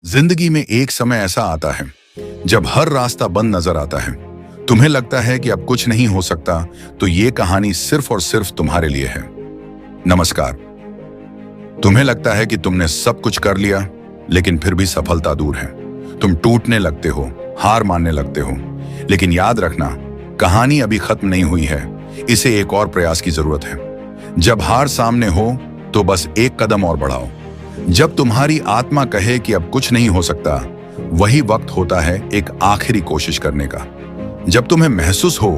जिंदगी में एक समय ऐसा आता है जब हर रास्ता बंद नजर आता है। तुम्हें लगता है कि अब कुछ नहीं हो सकता, तो ये कहानी सिर्फ और सिर्फ तुम्हारे लिए है। नमस्कार। तुम्हें लगता है कि तुमने सब कुछ कर लिया, लेकिन फिर भी सफलता दूर है। तुम टूटने लगते हो, हार मानने लगते हो, लेकिन याद रखना, कहानी अभी खत्म नहीं हुई है। इसे एक और प्रयास की जरूरत है। जब हार सामने हो तो बस एक कदम और बढ़ाओ। जब तुम्हारी आत्मा कहे कि अब कुछ नहीं हो सकता, वही वक्त होता है एक आखिरी कोशिश करने का। जब तुम्हें महसूस हो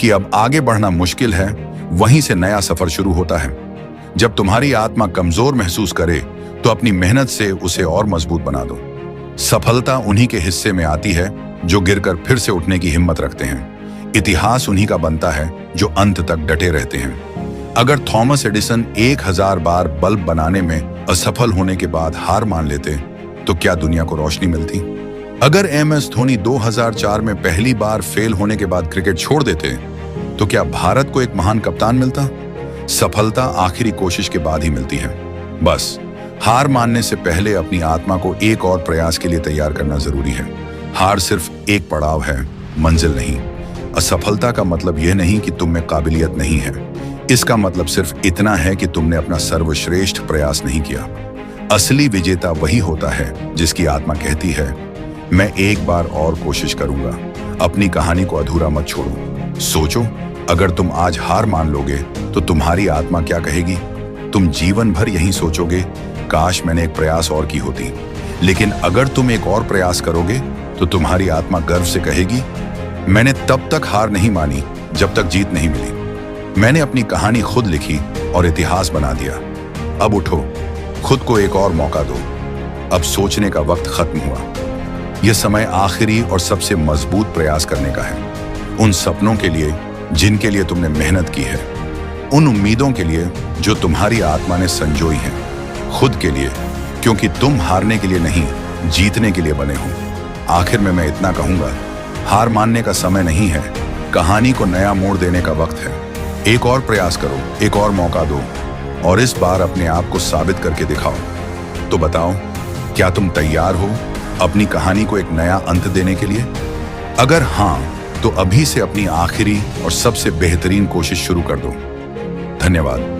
कि अब आगे बढ़ना मुश्किल है, वहीं से नया सफर शुरू होता है। जब तुम्हारी आत्मा कमजोर महसूस करे, तो अपनी मेहनत से उसे और मजबूत बना दो। सफलता उन्हीं के हिस्से में आती है जो गिरकर फिर से उठने की हिम्मत रखते हैं। इतिहास उन्हीं का बनता है जो अंत तक डटे रहते हैं। अगर थॉमस एडिसन 1000 बार बल्ब बनाने में असफल होने के बाद हार मान लेते, तो क्या दुनिया को रोशनी मिलती? अगर MS धोनी 2004 में पहली बार फेल होने के बाद क्रिकेट छोड़ देते, तो क्या भारत को एक महान कप्तान मिलता? सफलता आखिरी कोशिश के बाद ही मिलती है। बस हार मानने से पहले अपनी आत्मा को एक और प्रयास के लिए तैयार करना जरूरी है। हार सिर्फ एक पड़ाव है, मंजिल नहीं। असफलता का मतलब यह नहीं कि तुम में काबिलियत नहीं है। इसका मतलब सिर्फ इतना है कि तुमने अपना सर्वश्रेष्ठ प्रयास नहीं किया। असली विजेता वही होता है जिसकी आत्मा कहती है, मैं एक बार और कोशिश करूंगा। अपनी कहानी को अधूरा मत छोड़ो। सोचो, अगर तुम आज हार मान लोगे, तो तुम्हारी आत्मा क्या कहेगी? तुम जीवन भर यही सोचोगे, काश मैंने एक प्रयास और की होती। लेकिन अगर तुम एक और प्रयास करोगे, तो तुम्हारी आत्मा गर्व से कहेगी, मैंने तब तक हार नहीं मानी जब तक जीत नहीं मिली। मैंने अपनी कहानी खुद लिखी और इतिहास बना दिया। अब उठो, खुद को एक और मौका दो। अब सोचने का वक्त खत्म हुआ। यह समय आखिरी और सबसे मजबूत प्रयास करने का है। उन सपनों के लिए जिनके लिए तुमने मेहनत की है, उन उम्मीदों के लिए जो तुम्हारी आत्मा ने संजोई है, खुद के लिए, क्योंकि तुम हारने के लिए नहीं, जीतने के लिए बने हो। आखिर में मैं इतना कहूंगा, हार मानने का समय नहीं है, कहानी को नया मोड़ देने का वक्त है। एक और प्रयास करो, एक और मौका दो, और इस बार अपने आप को साबित करके दिखाओ। तो बताओ, क्या तुम तैयार हो अपनी कहानी को एक नया अंत देने के लिए? अगर हाँ, तो अभी से अपनी आखिरी और सबसे बेहतरीन कोशिश शुरू कर दो। धन्यवाद।